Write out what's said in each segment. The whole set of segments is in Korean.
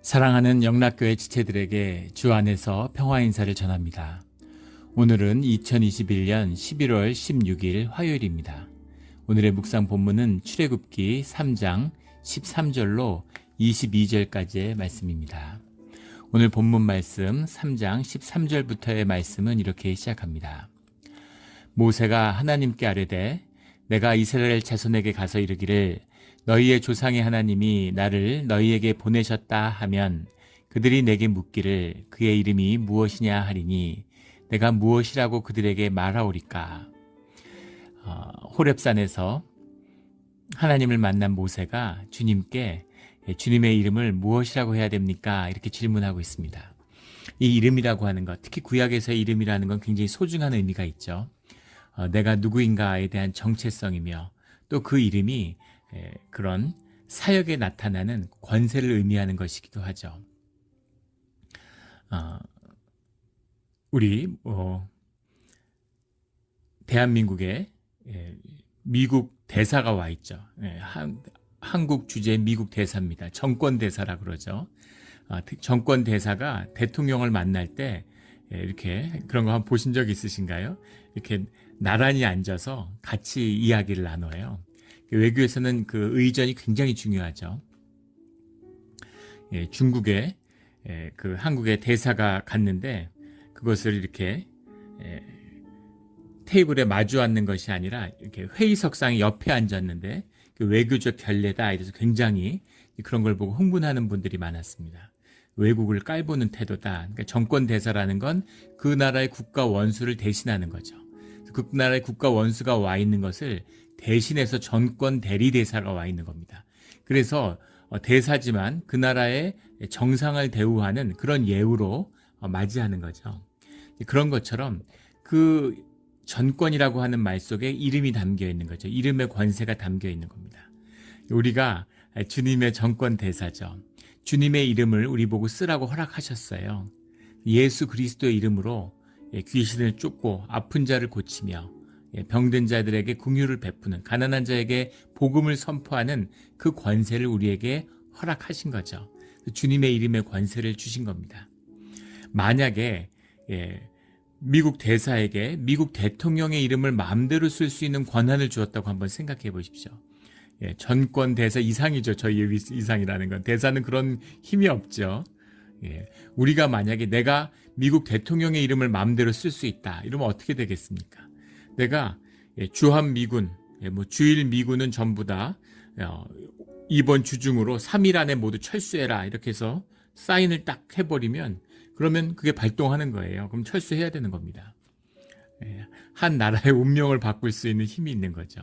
사랑하는 영락교회 지체들에게 주 안에서 평화 인사를 전합니다. 오늘은 2021년 11월 16일 화요일입니다. 오늘의 묵상 본문은 출애굽기 3장 13절로 22절까지의 말씀입니다. 오늘 본문 말씀 3장 13절부터의 말씀은 이렇게 시작합니다. 모세가 하나님께 아뢰되 내가 이스라엘 자손에게 가서 이르기를 너희의 조상의 하나님이 나를 너희에게 보내셨다 하면 그들이 내게 묻기를 그의 이름이 무엇이냐 하리니 내가 무엇이라고 그들에게 말하오리까. 호렙산에서 하나님을 만난 모세가 주님께 주님의 이름을 무엇이라고 해야 됩니까? 이렇게 질문하고 있습니다. 이 이름이라고 하는 것, 특히 구약에서의 이름이라는 건 굉장히 소중한 의미가 있죠. 내가 누구인가에 대한 정체성이며 또 그 이름이 그런 사역에 나타나는 권세를 의미하는 것이기도 하죠. 우리 대한민국에 미국 대사가 와 있죠. 한국 주재 미국 대사입니다. 정권 대사라 그러죠. 정권 대사가 대통령을 만날 때 이렇게 그런 거 한번 보신 적 있으신가요? 이렇게 나란히 앉아서 같이 이야기를 나눠요. 외교에서는 그 의전이 굉장히 중요하죠. 중국에 그 한국의 대사가 갔는데 그것을 이렇게 테이블에 마주 앉는 것이 아니라 이렇게 회의석상에 옆에 앉았는데 그 외교적 결례다 이래서 굉장히 그런 걸 보고 흥분하는 분들이 많았습니다. 외국을 깔보는 태도다. 그러니까 정권 대사라는 건 그 나라의 국가 원수를 대신하는 거죠. 그 나라의 국가 원수가 와 있는 것을 대신해서 전권 대리 대사가 와 있는 겁니다. 그래서 대사지만 그 나라의 정상을 대우하는 그런 예우로 맞이하는 거죠. 그런 것처럼 그 전권이라고 하는 말 속에 이름이 담겨 있는 거죠. 이름의 권세가 담겨 있는 겁니다. 우리가 주님의 정권 대사죠. 주님의 이름을 우리 보고 쓰라고 허락하셨어요. 예수 그리스도의 이름으로 귀신을 쫓고 아픈 자를 고치며 병든 자들에게 긍휼을 베푸는 가난한 자에게 복음을 선포하는 그 권세를 우리에게 허락하신 거죠. 주님의 이름의 권세를 주신 겁니다. 만약에 미국 대사에게 미국 대통령의 이름을 마음대로 쓸 수 있는 권한을 주었다고 한번 생각해 보십시오. 전권 대사 이상이죠. 저희의 이상이라는 건. 대사는 그런 힘이 없죠. 우리가 만약에 내가 미국 대통령의 이름을 마음대로 쓸 수 있다. 이러면 어떻게 되겠습니까? 내가 주한 미군, 주일 미군은 전부 다 이번 주 중으로 3일 안에 모두 철수해라. 이렇게 해서 사인을 딱 해버리면 그러면 그게 발동하는 거예요. 그럼 철수해야 되는 겁니다. 한 나라의 운명을 바꿀 수 있는 힘이 있는 거죠.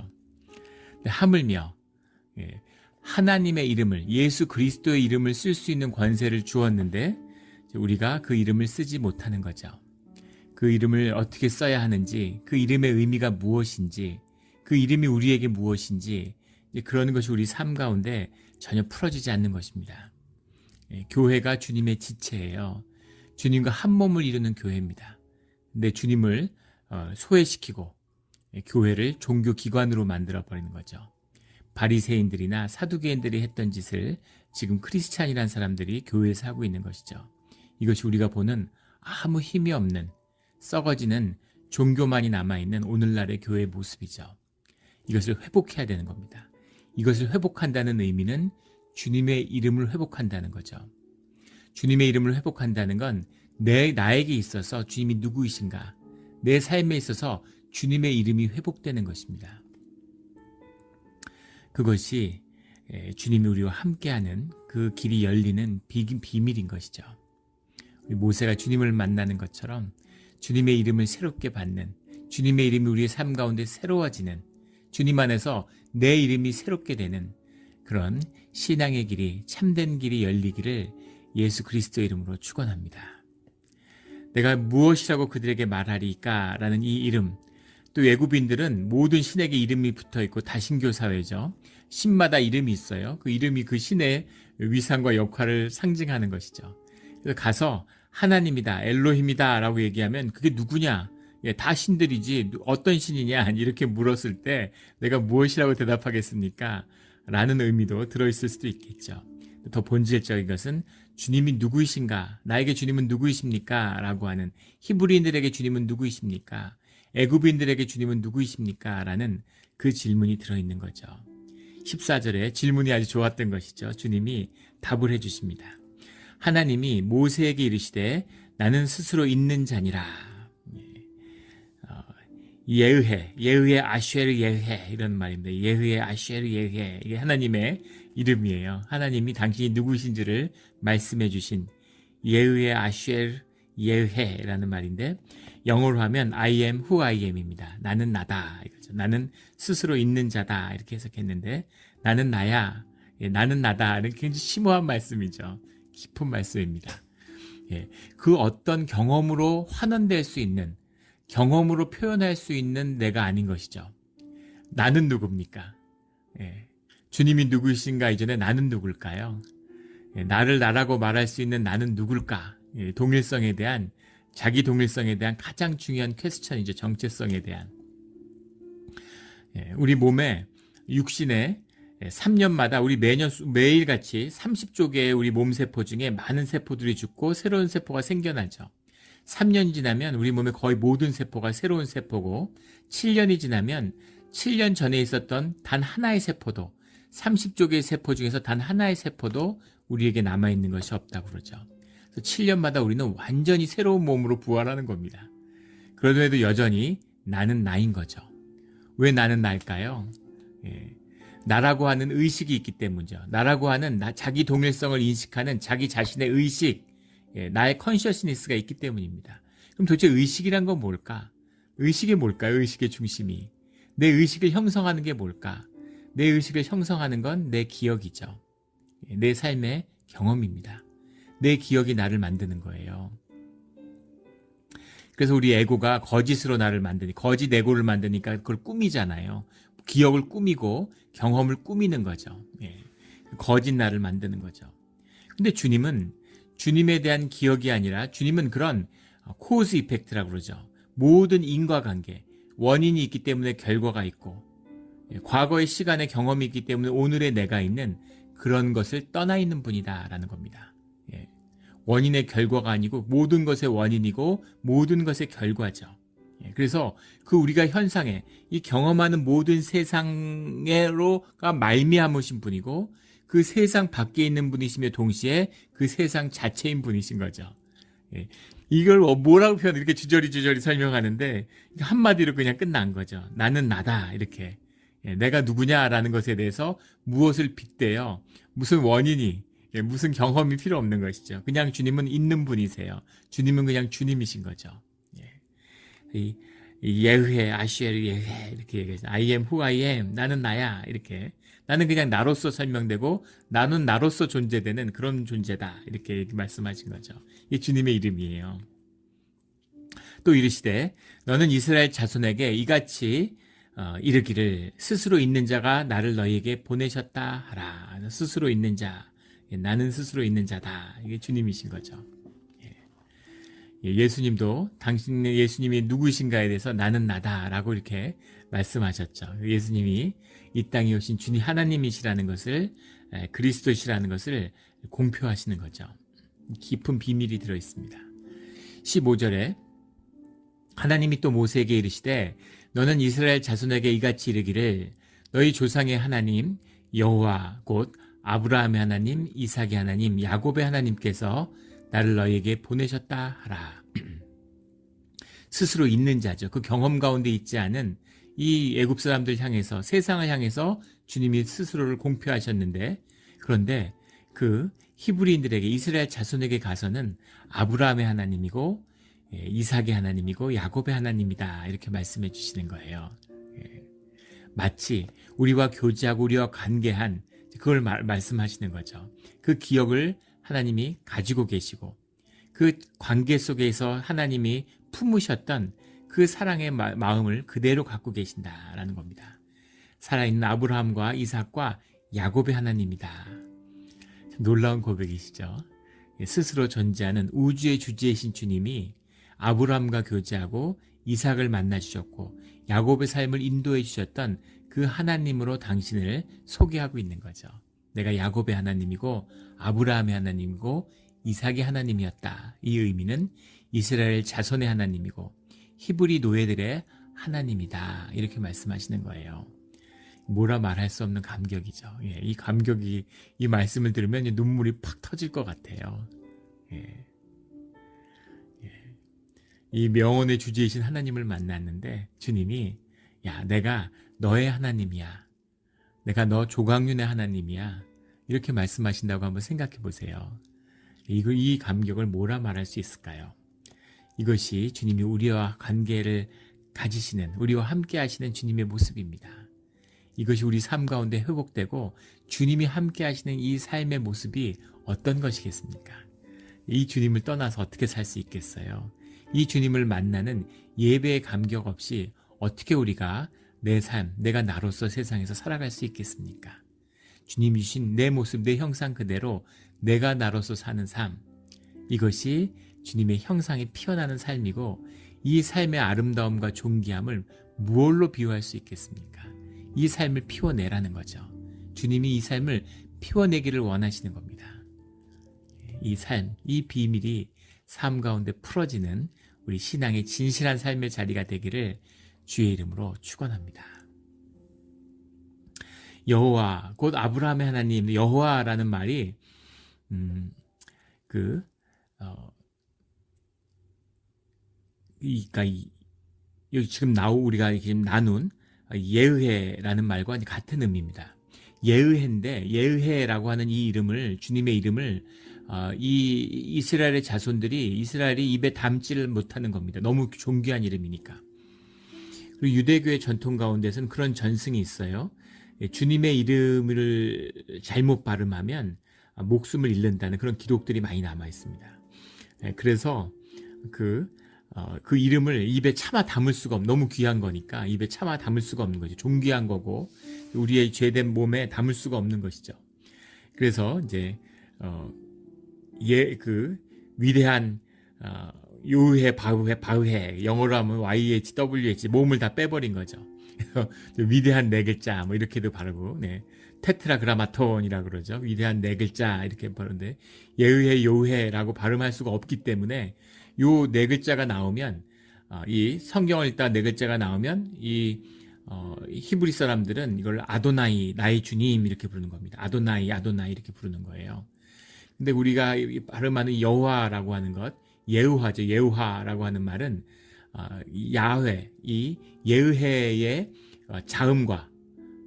하물며 하나님의 이름을 예수 그리스도의 이름을 쓸 수 있는 권세를 주었는데 우리가 그 이름을 쓰지 못하는 거죠. 그 이름을 어떻게 써야 하는지, 그 이름의 의미가 무엇인지, 그 이름이 우리에게 무엇인지 그러는 것이 우리 삶 가운데 전혀 풀어지지 않는 것입니다. 교회가 주님의 지체예요. 주님과 한 몸을 이루는 교회입니다. 근데 주님을 소외시키고 교회를 종교기관으로 만들어버리는 거죠. 바리새인들이나 사두개인들이 했던 짓을 지금 크리스찬이라는 사람들이 교회에서 하고 있는 것이죠. 이것이 우리가 보는 아무 힘이 없는 썩어지는 종교만이 남아있는 오늘날의 교회의 모습이죠. 이것을 회복해야 되는 겁니다. 이것을 회복한다는 의미는 주님의 이름을 회복한다는 거죠. 주님의 이름을 회복한다는 건 나에게 있어서 주님이 누구이신가, 내 삶에 있어서 주님의 이름이 회복되는 것입니다. 그것이 주님이 우리와 함께하는 그 길이 열리는 비밀인 것이죠. 우리 모세가 주님을 만나는 것처럼 주님의 이름을 새롭게 받는, 주님의 이름이 우리의 삶 가운데 새로워지는, 주님 안에서 내 이름이 새롭게 되는 그런 신앙의 길이, 참된 길이 열리기를 예수 그리스도 이름으로 축원합니다. 내가 무엇이라고 그들에게 말하리까? 라는 이 이름, 또 외국인들은 모든 신에게 이름이 붙어있고 다신교 사회죠. 신마다 이름이 있어요. 그 이름이 그 신의 위상과 역할을 상징하는 것이죠. 그래서 가서 하나님이다, 엘로힘이다 라고 얘기하면 그게 누구냐? 다 신들이지 어떤 신이냐? 이렇게 물었을 때 내가 무엇이라고 대답하겠습니까? 라는 의미도 들어있을 수도 있겠죠. 더 본질적인 것은 주님이 누구이신가? 나에게 주님은 누구이십니까? 라고 하는 히브리인들에게 주님은 누구이십니까? 애굽인들에게 주님은 누구이십니까? 라는 그 질문이 들어있는 거죠. 14절에 질문이 아주 좋았던 것이죠. 주님이 답을 해주십니다. 하나님이 모세에게 이르시되 나는 스스로 있는 자니라. 예흐의 아쉐르 예흐 이런 말입니다. 예흐의 아쉐르 예흐 이게 하나님의 이름이에요. 하나님이 당신이 누구신지를 말씀해 주신 예흐의 아쉐르 예흐라는 말인데 영어로 하면 I am who I am입니다. 나는 나다 이거죠. 나는 스스로 있는 자다 이렇게 해석했는데 나는 나야. 나는 나다. 굉장히 심오한 말씀이죠. 깊은 말씀입니다. 그 어떤 경험으로 환원될 수 있는 경험으로 표현할 수 있는 내가 아닌 것이죠. 나는 누굽니까? 주님이 누구이신가 이전에 나는 누굴까요? 나를 나라고 말할 수 있는 나는 누굴까? 동일성에 대한 자기 동일성에 대한 가장 중요한 퀘스천이죠. 정체성에 대한. 우리 몸에 육신에 3년마다 우리 매일같이 30조 개의 우리 몸세포 중에 많은 세포들이 죽고 새로운 세포가 생겨나죠. 3년이 지나면 우리 몸의 거의 모든 세포가 새로운 세포고 7년이 지나면 7년 전에 있었던 단 하나의 세포도 30조 개의 세포 중에서 단 하나의 세포도 우리에게 남아있는 것이 없다고 그러죠. 그래서 7년마다 우리는 완전히 새로운 몸으로 부활하는 겁니다. 그런데도 여전히 나는 나인 거죠. 왜 나는 나일까요? 나라고 하는 의식이 있기 때문이죠. 나라고 하는 자기 동일성을 인식하는 자기 자신의 의식, 나의 컨셔스니스가 있기 때문입니다. 그럼 도대체 의식이란 건 뭘까? 의식이 뭘까요? 의식의 중심이. 내 의식을 형성하는 게 뭘까? 내 의식을 형성하는 건 내 기억이죠. 내 삶의 경험입니다. 내 기억이 나를 만드는 거예요. 그래서 우리 에고가 거짓으로 나를 만드니 거짓 에고를 만드니까 그걸 꾸미잖아요. 기억을 꾸미고 경험을 꾸미는 거죠. 거짓 나를 만드는 거죠. 근데 주님은 주님에 대한 기억이 아니라 주님은 그런 코즈 이펙트라고 그러죠. 모든 인과관계, 원인이 있기 때문에 결과가 있고 과거의 시간의 경험이 있기 때문에 오늘의 내가 있는 그런 것을 떠나 있는 분이다라는 겁니다. 원인의 결과가 아니고 모든 것의 원인이고 모든 것의 결과죠. 그래서 그 우리가 현상에 이 경험하는 모든 세상으로가 말미암으신 분이고 그 세상 밖에 있는 분이시며 동시에 그 세상 자체인 분이신 거죠. 이걸 뭐라고 표현 이렇게 주저리 설명하는데 한마디로 그냥 끝난 거죠. 나는 나다 이렇게. 내가 누구냐라는 것에 대해서 무엇을 빗대요. 무슨 원인이 무슨 경험이 필요 없는 것이죠. 그냥 주님은 있는 분이세요. 주님은 그냥 주님이신 거죠. 예흐 아시엘 예흐 이렇게 얘기해서 I am who I am 나는 나야 이렇게 나는 그냥 나로서 설명되고 나는 나로서 존재되는 그런 존재다 이렇게 말씀하신 거죠. 이게 주님의 이름이에요. 또 이르시되 너는 이스라엘 자손에게 이같이 이르기를 스스로 있는 자가 나를 너희에게 보내셨다 하라. 스스로 있는 자 나는 스스로 있는 자다. 이게 주님이신 거죠. 예수님도 당신의 예수님이 누구이신가에 대해서 나는 나다라고 이렇게 말씀하셨죠. 예수님이 이 땅에 오신 주님 하나님이시라는 것을 그리스도시라는 것을 공표하시는 거죠. 깊은 비밀이 들어 있습니다. 15절에 하나님이 또 모세에게 이르시되 너는 이스라엘 자손에게 이같이 이르기를 너희 조상의 하나님 여호와 곧 아브라함의 하나님 이삭의 하나님 야곱의 하나님께서 나를 너희에게 보내셨다 하라. 스스로 있는 자죠. 그 경험 가운데 있지 않은 이 애굽 사람들 향해서 세상을 향해서 주님이 스스로를 공표하셨는데 그런데 그 히브리인들에게 이스라엘 자손에게 가서는 아브라함의 하나님이고 이삭의 하나님이고 야곱의 하나님이다 이렇게 말씀해 주시는 거예요. 마치 우리와 교제하고 우리와 관계한 그걸 말씀하시는 거죠. 그 기억을 하나님이 가지고 계시고 그 관계 속에서 하나님이 품으셨던 그 사랑의 마음을 그대로 갖고 계신다라는 겁니다. 살아있는 아브라함과 이삭과 야곱의 하나님이다. 놀라운 고백이시죠. 스스로 존재하는 우주의 주제이신 주님이 아브라함과 교제하고 이삭을 만나 주셨고 야곱의 삶을 인도해 주셨던 그 하나님으로 당신을 소개하고 있는 거죠. 내가 야곱의 하나님이고 아브라함의 하나님이고 이삭의 하나님이었다. 이 의미는 이스라엘 자손의 하나님이고 히브리 노예들의 하나님이다. 이렇게 말씀하시는 거예요. 뭐라 말할 수 없는 감격이죠. 예, 이 감격이, 이 말씀을 들으면 눈물이 팍 터질 것 같아요. 예. 예. 이 명언의 주제이신 하나님을 만났는데 주님이 야, 내가 너의 하나님이야. 내가 너 조강윤의 하나님이야. 이렇게 말씀하신다고 한번 생각해 보세요. 이 감격을 뭐라 말할 수 있을까요? 이것이 주님이 우리와 관계를 가지시는, 우리와 함께 하시는 주님의 모습입니다. 이것이 우리 삶 가운데 회복되고 주님이 함께 하시는 이 삶의 모습이 어떤 것이겠습니까? 이 주님을 떠나서 어떻게 살 수 있겠어요? 이 주님을 만나는 예배의 감격 없이 어떻게 우리가 내 삶, 내가 나로서 세상에서 살아갈 수 있겠습니까? 주님이 주신 내 모습, 내 형상 그대로 내가 나로서 사는 삶, 이것이 주님의 형상이 피어나는 삶이고 이 삶의 아름다움과 존귀함을 무엇로 비유할 수 있겠습니까? 이 삶을 피워내라는 거죠. 주님이 이 삶을 피워내기를 원하시는 겁니다. 이 삶, 이 비밀이 삶 가운데 풀어지는 우리 신앙의 진실한 삶의 자리가 되기를 주의 이름으로 축원합니다. 여호와, 곧 아브라함의 하나님, 여호와라는 말이 여기 지금 우리가 지금 나눈 예의해라는 말과 같은 의미입니다. 예의해인데 예의해라고 하는 이 이름을, 주님의 이름을 이 이스라엘의 자손들이, 이스라엘이 입에 담지를 못하는 겁니다. 너무 존귀한 이름이니까. 그리고 유대교의 전통 가운데서는 그런 전승이 있어요. 주님의 이름을 잘못 발음하면 목숨을 잃는다는 그런 기록들이 많이 남아 있습니다. 그래서 그 이름을 입에 참아 담을 수가 너무 귀한 거니까 입에 참아 담을 수가 없는 거죠. 존귀한 거고 우리의 죄된 몸에 담을 수가 없는 것이죠. 그래서 이제 위대한 요해, 바흐해, 영어로 하면 YH, WH, 몸을 다 빼버린 거죠. 위대한 네 글자, 뭐 이렇게도 바르고, 네. 테트라그라마톤이라고 그러죠. 위대한 네 글자, 이렇게 바르는데, 예의해, 요해라고 발음할 수가 없기 때문에, 요 네 글자가 나오면, 이 성경을 읽다 네 글자가 나오면, 히브리 사람들은 이걸 아도나이, 나의 주님, 이렇게 부르는 겁니다. 아도나이, 아도나이, 이렇게 부르는 거예요. 근데 우리가 발음하는 여호와라고 하는 것, 예우하죠. 예우하라고 하는 말은 야훼, 이 예의해의 자음과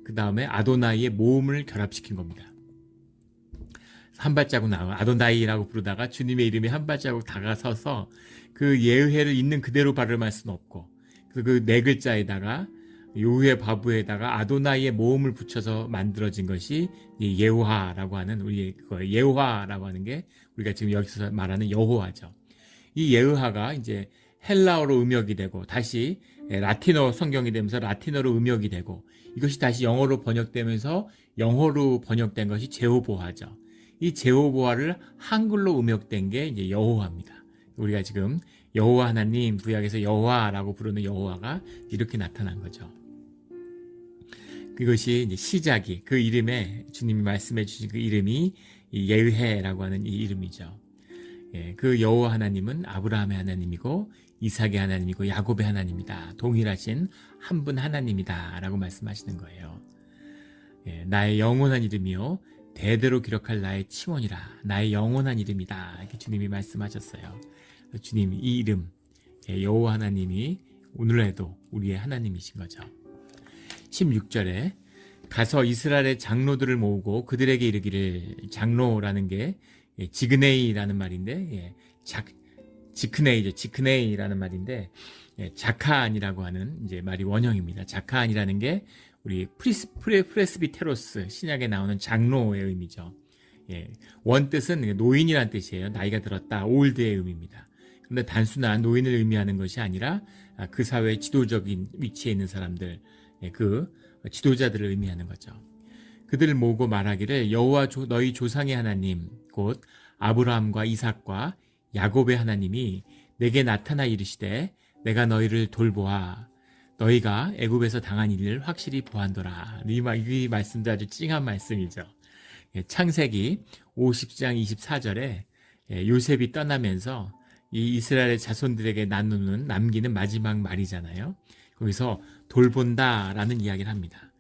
그 다음에 아도나이의 모음을 결합시킨 겁니다. 한 발자국 나와 아도나이라고 부르다가 주님의 이름이 한 발자국 다가서서 그 예의해를 있는 그대로 발음할 수는 없고 그 네 글자에다가 요후의 바부에다가 아도나이의 모음을 붙여서 만들어진 것이 예우하라고 하는 우리의 예우하라고 하는 게 우리가 지금 여기서 말하는 여호와죠. 이 예우하가 이제 헬라어로 음역이 되고 다시 라틴어 성경이 되면서 라틴어로 음역이 되고 이것이 다시 영어로 번역되면서 영어로 번역된 것이 제호보화죠. 이 제호보화를 한글로 음역된 게 이제 여호와입니다. 우리가 지금 여호와 하나님, 구약에서 여호와라고 부르는 여호와가 이렇게 나타난 거죠. 그것이 이제 시작이, 그 이름에 주님이 말씀해 주신 그 이름이 예의해라고 하는 이 이름이죠. 예, 그 여호와 하나님은 아브라함의 하나님이고 이삭의 하나님이고 야곱의 하나님이다. 동일하신 한 분 하나님이다 라고 말씀하시는 거예요. 예, 나의 영원한 이름이요 대대로 기록할 나의 칭원이라. 나의 영원한 이름이다. 이렇게 주님이 말씀하셨어요. 주님 이 이름 여호와 하나님이 오늘에도 우리의 하나님이신 거죠. 16절에 가서 이스라엘의 장로들을 모으고 그들에게 이르기를, 장로라는 게 지그네이라는 말인데 지크네이죠. 지크네이라는 말인데 자카안이라고 하는 이제 말이 원형입니다. 자카안이라는 게 우리 프레스비테로스 신약에 나오는 장로의 의미죠. 원뜻은 노인이라는 뜻이에요. 나이가 들었다, 올드의 의미입니다. 그런데 단순한 노인을 의미하는 것이 아니라 그 사회의 지도적인 위치에 있는 사람들, 그 지도자들을 의미하는 거죠. 그들을 모으고 말하기를 여호와 너희 조상의 하나님 곧 아브라함과 이삭과 야곱의 하나님이 내게 나타나 이르시되 내가 너희를 돌보아 너희가 애굽에서 당한 일을 확실히 보았노라. 이 말씀도 아주 찡한 말씀이죠. 창세기 50장 24절에 요셉이 떠나면서 이 이스라엘의 자손들에게 남기는 마지막 말이잖아요. 거기서 돌본다라는 이야기를 합니다.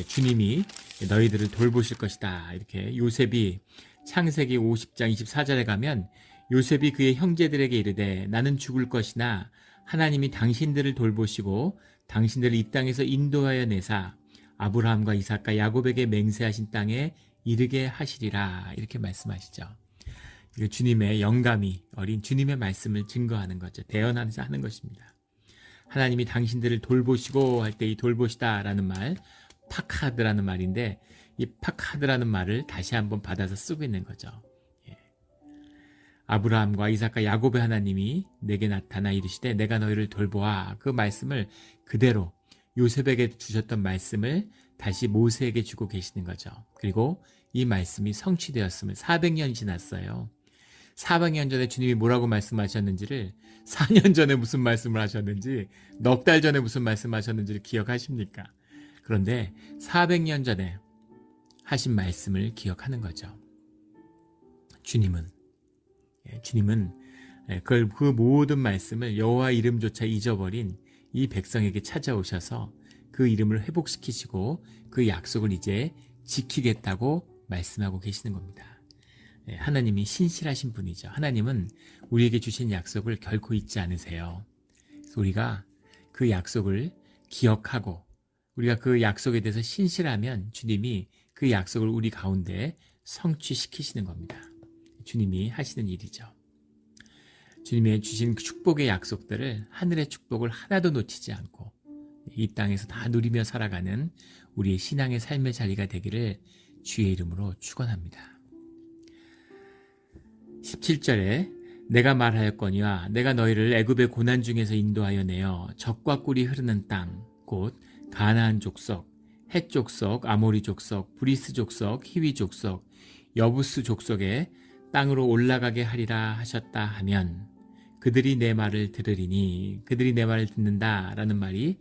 주님이 너희들을 돌보실 것이다. 이렇게 요셉이 창세기 50장 24절에 가면 요셉이 그의 형제들에게 이르되 나는 죽을 것이나 하나님이 당신들을 돌보시고 당신들을 이 땅에서 인도하여 내사 아브라함과 이삭과 야곱에게 맹세하신 땅에 이르게 하시리라. 이렇게 말씀하시죠. 주님의 영감이 어린 주님의 말씀을 증거하는 거죠. 대언하면서 하는 것입니다. 하나님이 당신들을 돌보시고 할 때 이 돌보시다라는 말, 파카드라는 말인데 이 파카드라는 말을 다시 한번 받아서 쓰고 있는 거죠. 아브라함과 이삭과 야곱의 하나님이 내게 나타나 이르시되 내가 너희를 돌보아. 그 말씀을 그대로 요셉에게 주셨던 말씀을 다시 모세에게 주고 계시는 거죠. 그리고 이 말씀이 성취되었음을 400년 지났어요. 400년 전에 주님이 뭐라고 말씀하셨는지를 4년 전에 무슨 말씀을 하셨는지 넉 달 전에 무슨 말씀하셨는지를 기억하십니까? 그런데 400년 전에 하신 말씀을 기억하는 거죠. 주님은 그 모든 말씀을 여호와 이름조차 잊어버린 이 백성에게 찾아오셔서 그 이름을 회복시키시고 그 약속을 이제 지키겠다고 말씀하고 계시는 겁니다. 하나님이 신실하신 분이죠. 하나님은 우리에게 주신 약속을 결코 잊지 않으세요. 그래서 우리가 그 약속을 기억하고 우리가 그 약속에 대해서 신실하면 주님이 그 약속을 우리 가운데 성취시키시는 겁니다. 주님이 하시는 일이죠. 주님이 주신 그 축복의 약속들을 하늘의 축복을 하나도 놓치지 않고 이 땅에서 다 누리며 살아가는 우리의 신앙의 삶의 자리가 되기를 주의 이름으로 축원합니다. 17절에 내가 말하였거니와 내가 너희를 애굽의 고난 중에서 인도하여 내어 젖과 꿀이 흐르는 땅 곧 가나안 족속, 헷 족속, 아모리 족속, 브리스 족속, 히위 족속, 여부스 족속의 땅으로 올라가게 하리라 하셨다 하면 그들이 내 말을 들으리니 그들이 내 말을 듣는다라는 말이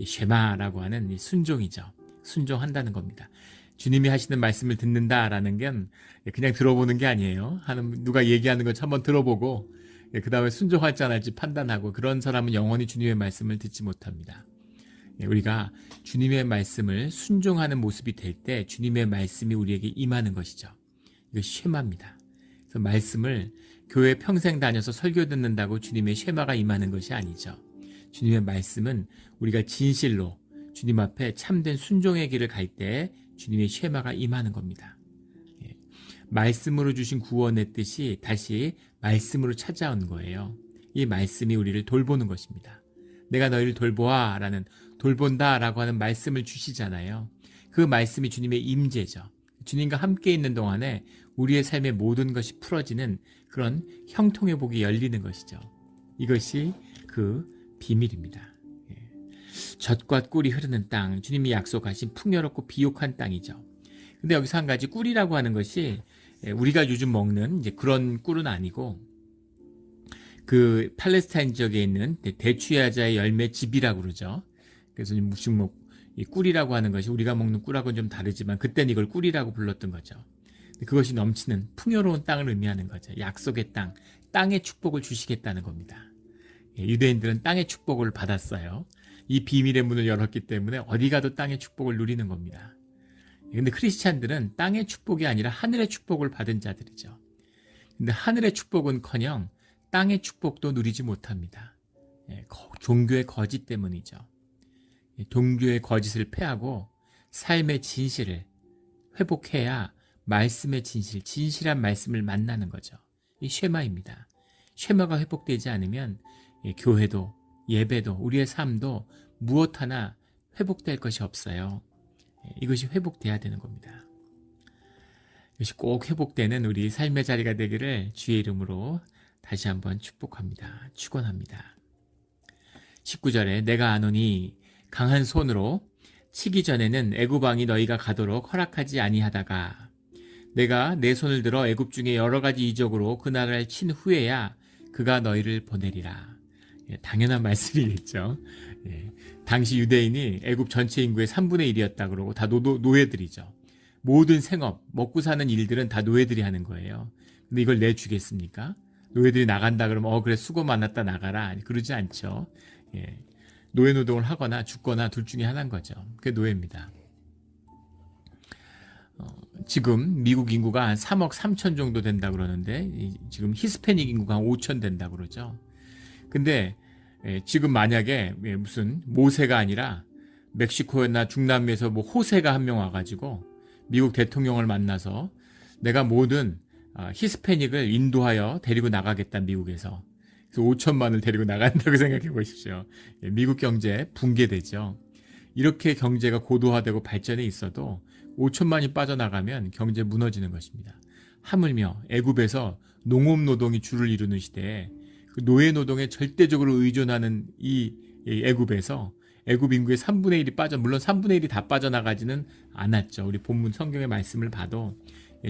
쉐마라고 하는 순종이죠. 순종한다는 겁니다. 주님이 하시는 말씀을 듣는다라는 건 그냥 들어보는 게 아니에요. 누가 얘기하는 것 한번 들어보고 그 다음에 순종할지 안 할지 판단하고 그런 사람은 영원히 주님의 말씀을 듣지 못합니다. 우리가 주님의 말씀을 순종하는 모습이 될 때 주님의 말씀이 우리에게 임하는 것이죠. 이거 쉐마입니다. 그래서 말씀을 교회 평생 다녀서 설교 듣는다고 주님의 쉐마가 임하는 것이 아니죠. 주님의 말씀은 우리가 진실로 주님 앞에 참된 순종의 길을 갈 때 주님의 쉐마가 임하는 겁니다. 말씀으로 주신 구원의 뜻이 다시 말씀으로 찾아온 거예요. 이 말씀이 우리를 돌보는 것입니다. 내가 너희를 돌보아 라는 돌본다 라고 하는 말씀을 주시잖아요. 그 말씀이 주님의 임재죠. 주님과 함께 있는 동안에 우리의 삶의 모든 것이 풀어지는 그런 형통의 복이 열리는 것이죠. 이것이 그 비밀입니다. 젖과 꿀이 흐르는 땅, 주님이 약속하신 풍요롭고 비옥한 땅이죠. 근데 여기서 한 가지 꿀이라고 하는 것이 우리가 요즘 먹는 이제 그런 꿀은 아니고 그 팔레스타인 지역에 있는 대추야자의 열매 즙이라고 그러죠. 그래서 무슨 이 꿀이라고 하는 것이 우리가 먹는 꿀하고는 좀 다르지만 그때는 이걸 꿀이라고 불렀던 거죠. 그것이 넘치는 풍요로운 땅을 의미하는 거죠. 약속의 땅, 땅의 축복을 주시겠다는 겁니다. 유대인들은 땅의 축복을 받았어요. 이 비밀의 문을 열었기 때문에 어디 가도 땅의 축복을 누리는 겁니다. 근데 크리스찬들은 땅의 축복이 아니라 하늘의 축복을 받은 자들이죠. 근데 하늘의 축복은커녕 땅의 축복도 누리지 못합니다. 종교의 거짓 때문이죠. 종교의 거짓을 패하고 삶의 진실을 회복해야 말씀의 진실한 말씀을 만나는 거죠. 이 쉐마입니다. 쉐마가 회복되지 않으면 교회도 예배도 우리의 삶도 무엇 하나 회복될 것이 없어요. 이것이 회복돼야 되는 겁니다. 이것이 꼭 회복되는 우리 삶의 자리가 되기를 주의 이름으로 다시 한번 축복합니다. 축원합니다. 19절에 내가 아노니 강한 손으로 치기 전에는 애굽 왕이 너희가 가도록 허락하지 아니하다가 내가 내 손을 들어 애굽 중에 여러 가지 이적으로 그 나라를 친 후에야 그가 너희를 보내리라. 당연한 말씀이겠죠. 당시 유대인이 애굽 전체 인구의 3분의 1이었다 그러고 다 노예들이죠. 모든 생업, 먹고 사는 일들은 다 노예들이 하는 거예요. 근데 이걸 내주겠습니까? 노예들이 나간다 그러면 그래 수고 많았다 나가라 그러지 않죠. 예. 노예 노동을 하거나 죽거나 둘 중에 하나인 거죠. 그게 노예입니다. 지금 미국 인구가 한 3억 3천 정도 된다 그러는데 지금 히스패닉 인구가 한 5천 된다 그러죠. 근데 지금 만약에 무슨 모세가 아니라 멕시코나 중남미에서 뭐 호세가 한 명 와가지고 미국 대통령을 만나서 내가 모든 히스패닉을 인도하여 데리고 나가겠다 미국에서. 그래서 5천만을 데리고 나간다고 생각해 보십시오. 미국 경제 붕괴되죠. 이렇게 경제가 고도화되고 발전해 있어도 5천만이 빠져나가면 경제 무너지는 것입니다. 하물며 애굽에서 농업 노동이 주를 이루는 시대에 그 노예 노동에 절대적으로 의존하는 이 애굽에서 애굽 인구의 3분의 1이 물론 3분의 1이 다 빠져나가지는 않았죠. 우리 본문 성경의 말씀을 봐도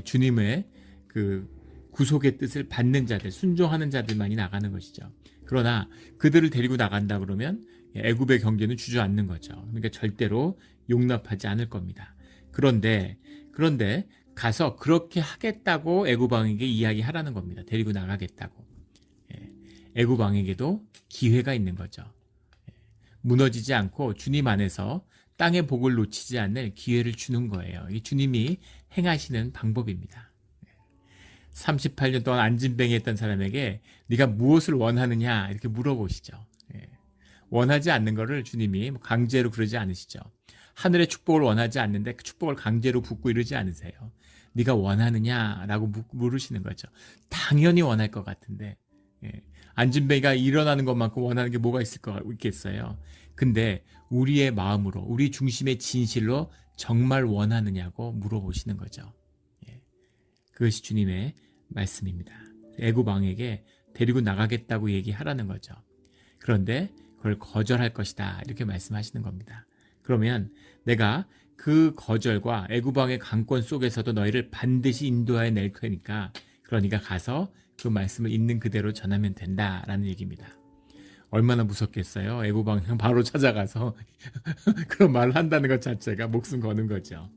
주님의 그 구속의 뜻을 받는 자들, 순종하는 자들만이 나가는 것이죠. 그러나 그들을 데리고 나간다 그러면 애굽의 경제는 주저앉는 거죠. 그러니까 절대로 용납하지 않을 겁니다. 그런데 가서 그렇게 하겠다고 애굽 왕에게 이야기하라는 겁니다. 데리고 나가겠다고. 애굽 왕에게도 기회가 있는 거죠. 무너지지 않고 주님 안에서 땅의 복을 놓치지 않을 기회를 주는 거예요. 이 주님이 행하시는 방법입니다. 38년 동안 안진뱅이 했던 사람에게 네가 무엇을 원하느냐 이렇게 물어보시죠. 원하지 않는 거를 주님이 강제로 그러지 않으시죠. 하늘의 축복을 원하지 않는데 그 축복을 강제로 붓고 이러지 않으세요. 네가 원하느냐라고 물으시는 거죠. 당연히 원할 것 같은데 안진뱅이가 일어나는 것만큼 원하는 게 뭐가 있겠어요. 근데 우리의 마음으로 우리 중심의 진실로 정말 원하느냐고 물어보시는 거죠. 그것이 주님의 말씀입니다. 애굽 왕에게 데리고 나가겠다고 얘기하라는 거죠. 그런데 그걸 거절할 것이다 이렇게 말씀하시는 겁니다. 그러면 내가 그 거절과 애굽 왕의 강권 속에서도 너희를 반드시 인도하여 낼 테니까 그러니까 가서 그 말씀을 있는 그대로 전하면 된다라는 얘기입니다. 얼마나 무섭겠어요. 애굽 왕 바로 찾아가서 그런 말을 한다는 것 자체가 목숨 거는 거죠.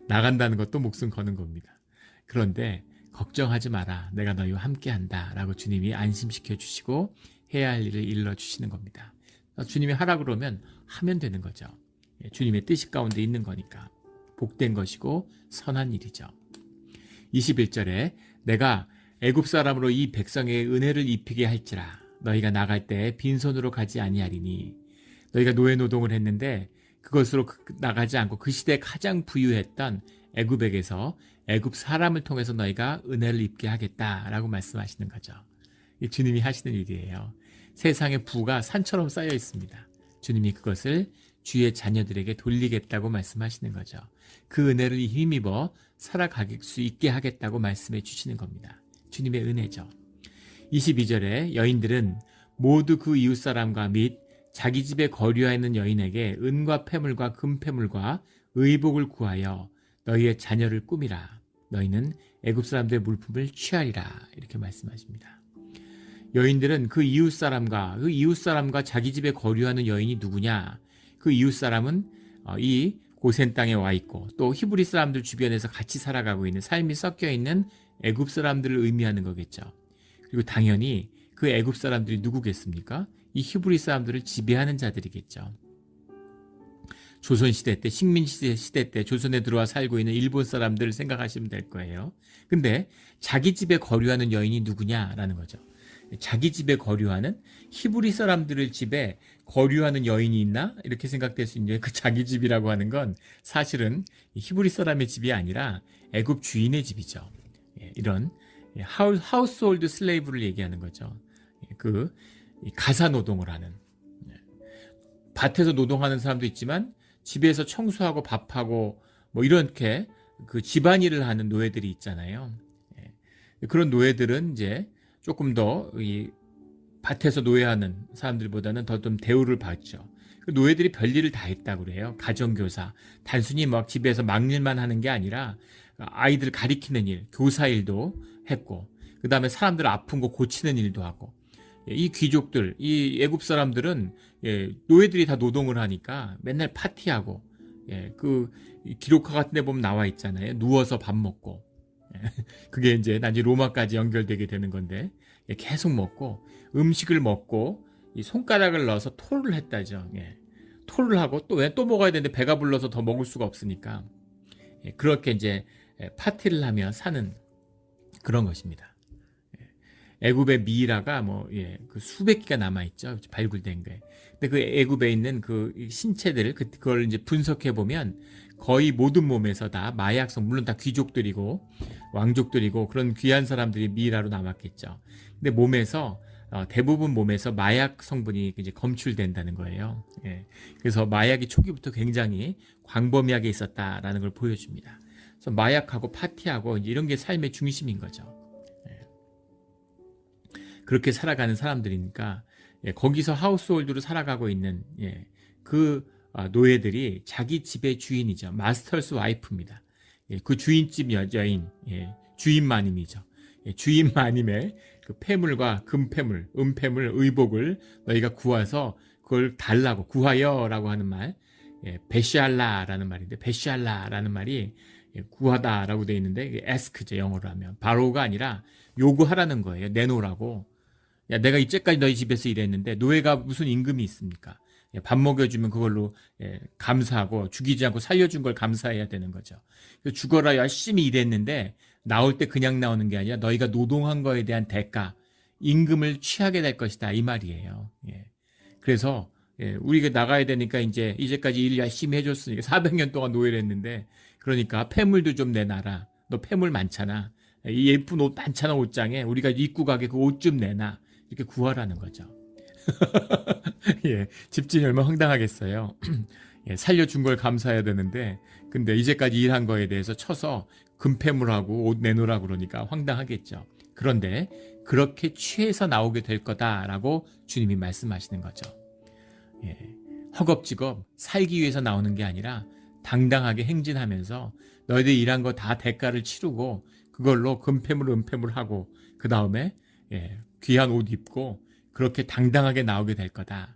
나간다는 것도 목숨 거는 겁니다. 그런데 걱정하지 마라. 내가 너희와 함께한다 라고 주님이 안심시켜 주시고 해야 할 일을 일러 주시는 겁니다. 주님이 하라 그러면 하면 되는 거죠. 주님의 뜻이 가운데 있는 거니까 복된 것이고 선한 일이죠. 21절에 내가 애굽 사람으로 이 백성에게 은혜를 입히게 할지라 너희가 나갈 때 빈손으로 가지 아니하리니 너희가 노예 노동을 했는데 그것으로 나가지 않고 그 시대에 가장 부유했던 애굽에게서 애굽 사람을 통해서 너희가 은혜를 입게 하겠다라고 말씀하시는 거죠. 이 주님이 하시는 일이에요. 세상의 부가 산처럼 쌓여 있습니다. 주님이 그것을 주의 자녀들에게 돌리겠다고 말씀하시는 거죠. 그 은혜를 힘입어 살아갈 수 있게 하겠다고 말씀해 주시는 겁니다. 주님의 은혜죠. 22절에 여인들은 모두 그 이웃사람과 및 자기 집에 거류하 있는 여인에게 은과 패물과 금패물과 의복을 구하여 너희의 자녀를 꾸미라. 너희는 애굽 사람들의 물품을 취하리라. 이렇게 말씀하십니다. 여인들은 그 이웃사람과 자기 집에 거류하는 여인이 누구냐? 그 이웃사람은 이 고센 땅에 와 있고 또 히브리 사람들 주변에서 같이 살아가고 있는 삶이 섞여 있는 애굽 사람들을 의미하는 거겠죠. 그리고 당연히 그 애굽 사람들이 누구겠습니까? 이 히브리 사람들을 지배하는 자들이겠죠. 조선시대 때, 식민시대 때 조선에 들어와 살고 있는 일본 사람들을 생각하시면 될 거예요. 근데 자기 집에 거류하는 여인이 누구냐라는 거죠. 자기 집에 거류하는 히브리 사람들을 집에 거류하는 여인이 있나? 이렇게 생각될 수 있는데 그 자기 집이라고 하는 건 사실은 히브리 사람의 집이 아니라 애굽 주인의 집이죠. 이런 하우스홀드 슬레이브를 얘기하는 거죠. 그 가사 노동을 하는, 밭에서 노동하는 사람도 있지만 집에서 청소하고 밥하고 뭐 이렇게 그 집안일을 하는 노예들이 있잖아요. 그런 노예들은 이제 조금 더 이 밭에서 노예하는 사람들보다는 더 좀 대우를 받죠. 그 노예들이 별일을 다 했다고 그래요. 가정교사, 단순히 막 집에서 막일만 하는 게 아니라 아이들 가리키는 일, 교사 일도 했고, 그 다음에 사람들 아픈 거 고치는 일도 하고. 이 귀족들, 이 애굽 사람들은 노예들이 다 노동을 하니까 맨날 파티하고 예, 그 기록화 같은 데 보면 나와 있잖아요. 누워서 밥 먹고. 예, 그게 이제 나중에 로마까지 연결되게 되는 건데, 예, 계속 먹고 음식을 먹고 이 손가락을 넣어서 토를 했다죠. 예, 토를 하고 또 왜 또 먹어야 되는데 배가 불러서 더 먹을 수가 없으니까, 예, 그렇게 이제 파티를 하며 사는 그런 것입니다. 애굽의 미이라가 그 수백 기가 남아 있죠. 발굴된 게. 근데 그 애굽에 있는 그 신체들을 그걸 이제 분석해 보면 거의 모든 몸에서 다 마약성, 물론 다 귀족들이고 왕족들이고 그런 귀한 사람들이 미이라로 남았겠죠. 근데 몸에서 대부분 몸에서 마약 성분이 이제 검출된다는 거예요. 예. 그래서 마약이 초기부터 굉장히 광범위하게 있었다라는 걸 보여줍니다. 그래서 마약하고 파티하고 이런 게 삶의 중심인 거죠. 그렇게 살아가는 사람들이니까, 예, 거기서 하우스홀드로 살아가고 있는, 예, 그 노예들이 자기 집의 주인이죠. 마스터스 와이프입니다. 예, 그 주인집 여인, 예, 주인마님이죠. 예, 주인마님의 그 폐물과 금폐물, 은폐물, 의복을 너희가 구해서 그걸 달라고, 구하여라고 하는 말, 예, 베시알라라는 말인데, 베시알라라는 말이 예, 구하다라고 되어 있는데 ask죠, 영어로 하면. 바로가 아니라 요구하라는 거예요. 내놓으라고. 야, 내가 이제까지 너희 집에서 일했는데 노예가 무슨 임금이 있습니까? 예, 밥 먹여주면 그걸로, 예, 감사하고 죽이지 않고 살려준 걸 감사해야 되는 거죠. 죽어라 열심히 일했는데 나올 때 그냥 나오는 게 아니라 너희가 노동한 거에 대한 대가, 임금을 취하게 될 것이다, 이 말이에요. 예. 그래서, 예, 우리가 나가야 되니까 이제까지 일 열심히 해줬으니까 400년 동안 노예를 했는데, 그러니까 폐물도 좀 내놔라. 너 폐물 많잖아. 이 예쁜 옷 많잖아, 옷장에. 우리가 입고 가게 그 옷 좀 내놔. 이렇게 구하라는 거죠. 예, 집주인이 얼마나 황당하겠어요. 예, 살려준 걸 감사해야 되는데, 근데 이제까지 일한 거에 대해서 쳐서 금폐물하고 옷 내놓으라 그러니까 황당하겠죠. 그런데 그렇게 취해서 나오게 될 거다라고 주님이 말씀하시는 거죠. 예, 허겁지겁 살기 위해서 나오는 게 아니라 당당하게 행진하면서 너희들 일한 거 다 대가를 치르고 그걸로 금폐물, 은폐물 하고 그 다음에, 예, 귀한 옷 입고 그렇게 당당하게 나오게 될 거다.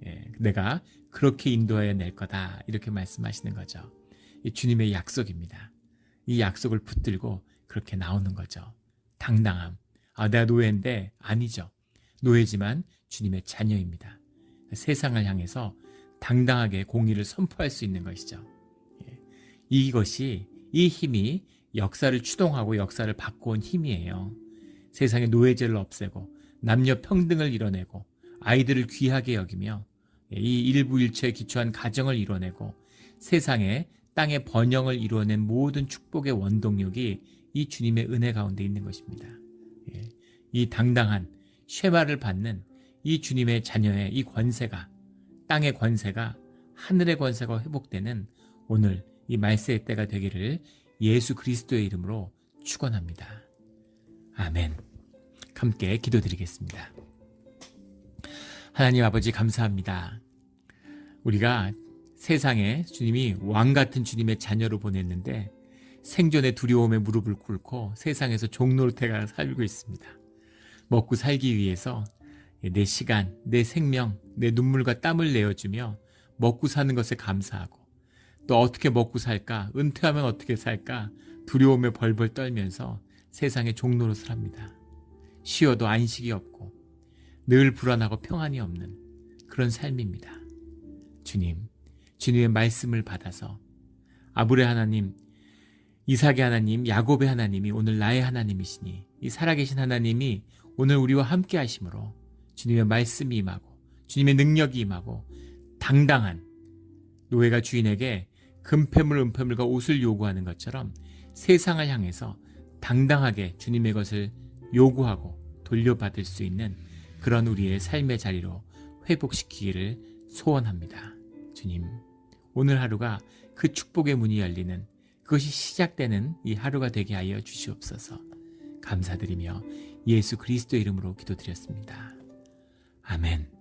예, 내가 그렇게 인도하여 낼 거다. 이렇게 말씀하시는 거죠. 이 주님의 약속입니다. 이 약속을 붙들고 그렇게 나오는 거죠. 당당함. 아, 내가 노예인데 아니죠. 노예지만 주님의 자녀입니다. 세상을 향해서 당당하게 공의를 선포할 수 있는 것이죠. 예, 이것이, 이 힘이 역사를 추동하고 역사를 바꿔온 힘이에요. 세상의 노예제를 없애고 남녀 평등을 이뤄내고 아이들을 귀하게 여기며 이 일부일체에 기초한 가정을 이뤄내고 세상에 땅의 번영을 이루어낸 모든 축복의 원동력이 이 주님의 은혜 가운데 있는 것입니다. 예, 이 당당한 쉐마를 받는 이 주님의 자녀의 이 권세가, 땅의 권세가 하늘의 권세가 회복되는 오늘 이 말세의 때가 되기를 예수 그리스도의 이름으로 축원합니다. 아멘. 함께 기도드리겠습니다. 하나님 아버지, 감사합니다. 우리가 세상에 주님이 왕같은 주님의 자녀로 보냈는데 생존의 두려움에 무릎을 꿇고 세상에서 종노릇해가 살고 있습니다. 먹고 살기 위해서 내 시간, 내 생명, 내 눈물과 땀을 내어주며 먹고 사는 것에 감사하고, 또 어떻게 먹고 살까, 은퇴하면 어떻게 살까 두려움에 벌벌 떨면서 세상의 종노릇을 합니다. 쉬어도 안식이 없고 늘 불안하고 평안이 없는 그런 삶입니다. 주님, 주님의 말씀을 받아서 아브라함 하나님, 이삭의 하나님, 야곱의 하나님이 오늘 나의 하나님이시니 이 살아계신 하나님이 오늘 우리와 함께 하심으로 주님의 말씀이 임하고 주님의 능력이 임하고 당당한 노예가 주인에게 금폐물, 은폐물과 옷을 요구하는 것처럼 세상을 향해서 당당하게 주님의 것을 요구하고 돌려받을 수 있는 그런 우리의 삶의 자리로 회복시키기를 소원합니다. 주님, 오늘 하루가 그 축복의 문이 열리는, 그것이 시작되는 이 하루가 되게 하여 주시옵소서. 감사드리며 예수 그리스도의 이름으로 기도드렸습니다. 아멘.